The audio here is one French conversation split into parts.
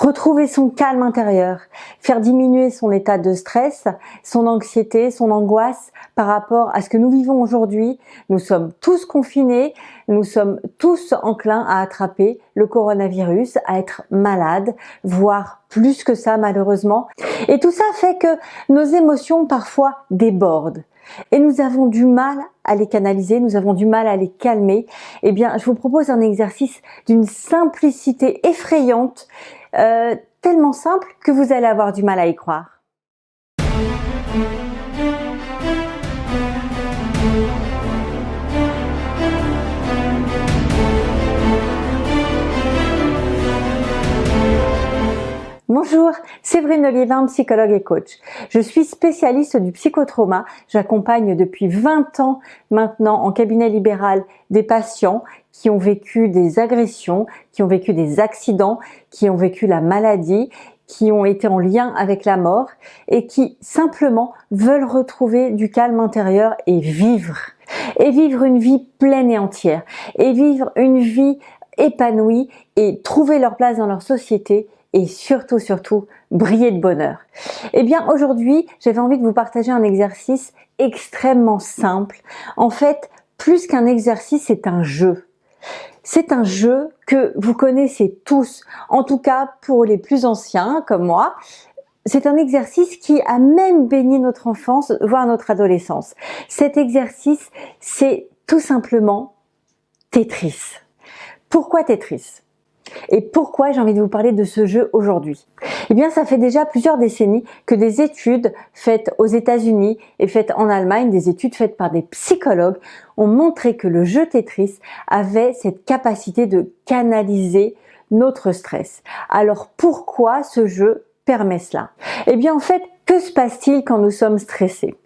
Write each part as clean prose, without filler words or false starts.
retrouver son calme intérieur, faire diminuer son état de stress, son anxiété, son angoisse par rapport à ce que nous vivons aujourd'hui. Nous sommes tous confinés, nous sommes tous enclins à attraper le coronavirus, à être malades, voire plus que ça malheureusement. Et tout ça fait que nos émotions parfois débordent. Et nous avons du mal à les canaliser, nous avons du mal à les calmer. Eh bien, je vous propose un exercice d'une simplicité effrayante, tellement simple que vous allez avoir du mal à y croire. Bonjour, Séverine Olivain, psychologue et coach. Je suis spécialiste du psychotrauma. J'accompagne depuis 20 ans maintenant en cabinet libéral des patients qui ont vécu des agressions, qui ont vécu des accidents, qui ont vécu la maladie, qui ont été en lien avec la mort et qui simplement veulent retrouver du calme intérieur et vivre une vie pleine et entière, et vivre une vie épanouie et trouver leur place dans leur société et surtout, briller de bonheur. Eh bien, aujourd'hui, j'avais envie de vous partager un exercice extrêmement simple. En fait, plus qu'un exercice, c'est un jeu. C'est un jeu que vous connaissez tous, en tout cas pour les plus anciens comme moi. C'est un exercice qui a même baigné notre enfance, voire notre adolescence. Cet exercice, c'est tout simplement Tetris. Pourquoi Tetris ? Et pourquoi j'ai envie de vous parler de ce jeu aujourd'hui? Eh bien, ça fait déjà plusieurs décennies que des études faites aux États-Unis et faites en Allemagne, des études faites par des psychologues, ont montré que le jeu Tetris avait cette capacité de canaliser notre stress. Alors, pourquoi ce jeu permet cela? Eh bien, en fait, que se passe-t-il quand nous sommes stressés?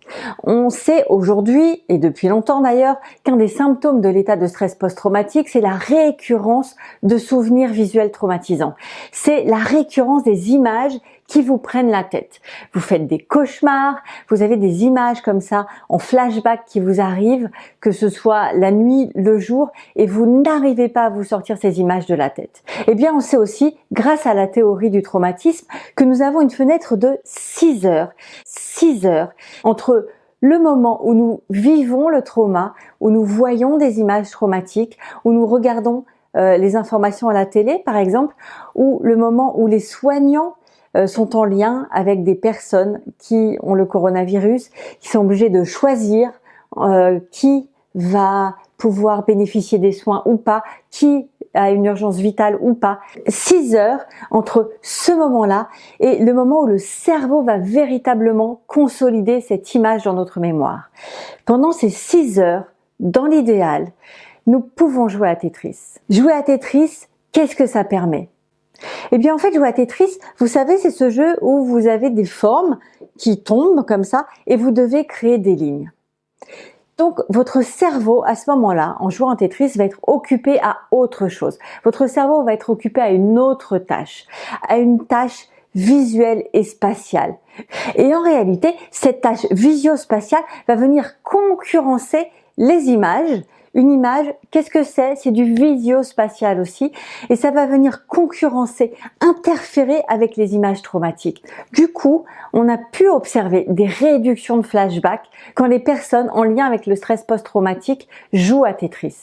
On sait aujourd'hui, et depuis longtemps d'ailleurs, qu'un des symptômes de l'état de stress post-traumatique, c'est la récurrence de souvenirs visuels traumatisants. C'est la récurrence des images qui vous prennent la tête. Vous faites des cauchemars, vous avez des images comme ça en flashback qui vous arrivent, que ce soit la nuit, le jour, et vous n'arrivez pas à vous sortir ces images de la tête. Eh bien, on sait aussi, grâce à la théorie du traumatisme, que nous avons une fenêtre de 6 heures. 6 heures entre le moment où nous vivons le trauma, où nous voyons des images traumatiques, où nous regardons les informations à la télé par exemple, ou le moment où les soignants sont en lien avec des personnes qui ont le coronavirus, qui sont obligés de choisir qui va pouvoir bénéficier des soins ou pas, qui a une urgence vitale ou pas. 6 heures entre ce moment-là et le moment où le cerveau va véritablement consolider cette image dans notre mémoire. Pendant ces 6 heures, dans l'idéal, nous pouvons jouer à Tetris. Jouer à Tetris, qu'est-ce que ça permet ? Eh bien, en fait, jouer à Tetris, vous savez, c'est ce jeu où vous avez des formes qui tombent comme ça et vous devez créer des lignes. Donc, votre cerveau, à ce moment-là, en jouant à Tetris, va être occupé à autre chose. Votre cerveau va être occupé à une autre tâche, à une tâche visuelle et spatiale. Et en réalité, cette tâche visio-spatiale va venir concurrencer les images. Une image, qu'est-ce que c'est? C'est du visio-spatial aussi. Et ça va venir concurrencer, interférer avec les images traumatiques. Du coup, on a pu observer des réductions de flashbacks quand les personnes en lien avec le stress post-traumatique jouent à Tetris.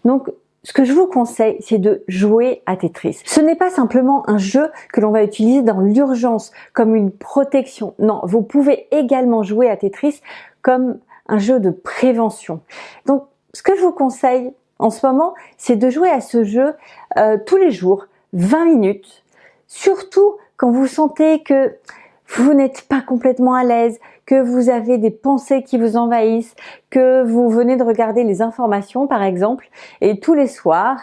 Donc, ce que je vous conseille, c'est de jouer à Tetris. Ce n'est pas simplement un jeu que l'on va utiliser dans l'urgence, comme une protection. Non, vous pouvez également jouer à Tetris comme un jeu de prévention. Donc, ce que je vous conseille en ce moment, c'est de jouer à ce jeu tous les jours, 20 minutes, surtout quand vous sentez que vous n'êtes pas complètement à l'aise, que vous avez des pensées qui vous envahissent, que vous venez de regarder les informations par exemple, et tous les soirs,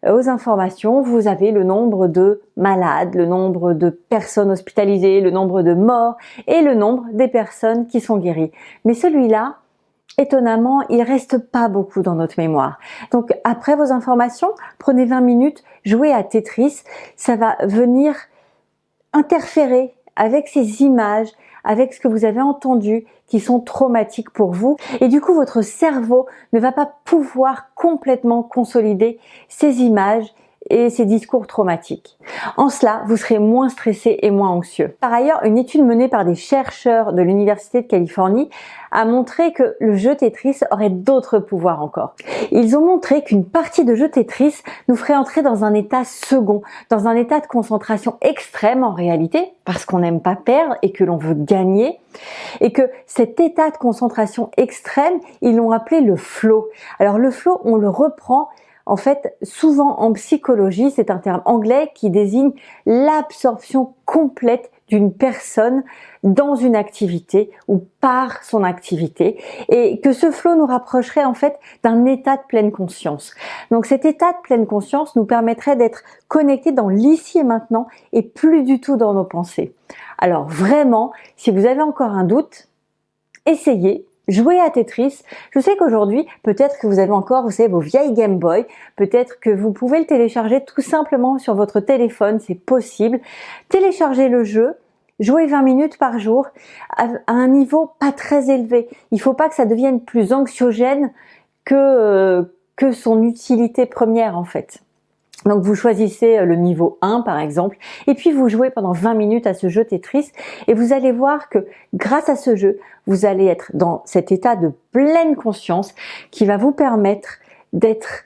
aux informations, vous avez le nombre de malades, le nombre de personnes hospitalisées, le nombre de morts et le nombre des personnes qui sont guéries. Mais celui-là, étonnamment, il reste pas beaucoup dans notre mémoire. Donc, après vos informations, prenez 20 minutes, jouez à Tetris. Ça va venir interférer avec ces images, avec ce que vous avez entendu, qui sont traumatiques pour vous. Et du coup, votre cerveau ne va pas pouvoir complètement consolider ces images et ces discours traumatiques. En cela, vous serez moins stressé et moins anxieux. Par ailleurs, une étude menée par des chercheurs de l'Université de Californie a montré que le jeu Tetris aurait d'autres pouvoirs encore. Ils ont montré qu'une partie de jeu Tetris nous ferait entrer dans un état second, dans un état de concentration extrême en réalité, parce qu'on n'aime pas perdre et que l'on veut gagner, et que cet état de concentration extrême, ils l'ont appelé le flow. Alors le flow, on le reprend en fait, souvent en psychologie, c'est un terme anglais qui désigne l'absorption complète d'une personne dans une activité ou par son activité, et que ce flow nous rapprocherait en fait d'un état de pleine conscience. Donc cet état de pleine conscience nous permettrait d'être connectés dans l'ici et maintenant et plus du tout dans nos pensées. Alors vraiment, si vous avez encore un doute, essayez. Jouer à Tetris. Je sais qu'aujourd'hui, peut-être que vous avez encore, vous savez, vos vieilles Game Boy. Peut-être que vous pouvez le télécharger tout simplement sur votre téléphone, c'est possible. Téléchargez le jeu, jouez 20 minutes par jour à un niveau pas très élevé. Il ne faut pas que ça devienne plus anxiogène que son utilité première en fait. Donc vous choisissez le niveau 1 par exemple, et puis vous jouez pendant 20 minutes à ce jeu Tetris, et vous allez voir que grâce à ce jeu, vous allez être dans cet état de pleine conscience qui va vous permettre d'être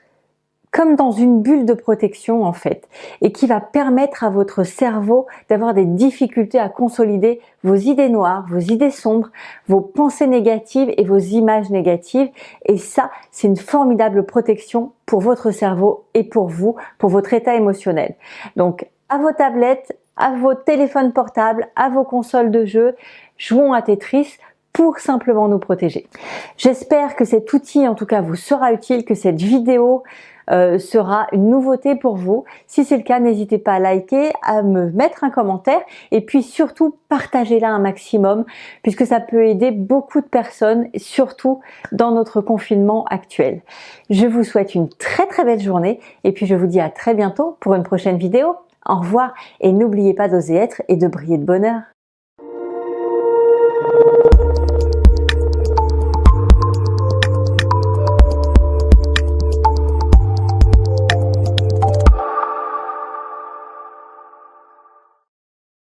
comme dans une bulle de protection en fait, et qui va permettre à votre cerveau d'avoir des difficultés à consolider vos idées noires, vos idées sombres, vos pensées négatives et vos images négatives. Et ça, c'est une formidable protection pour votre cerveau et pour vous, pour votre état émotionnel. Donc, à vos tablettes, à vos téléphones portables, à vos consoles de jeu, jouons à Tetris pour simplement nous protéger. J'espère que cet outil, en tout cas, vous sera utile, que cette vidéo sera une nouveauté pour vous. Si c'est le cas, n'hésitez pas à liker, à me mettre un commentaire et puis surtout partagez-la un maximum puisque ça peut aider beaucoup de personnes, surtout dans notre confinement actuel. Je vous souhaite une très très belle journée et puis je vous dis à très bientôt pour une prochaine vidéo. Au revoir et n'oubliez pas d'oser être et de briller de bonheur.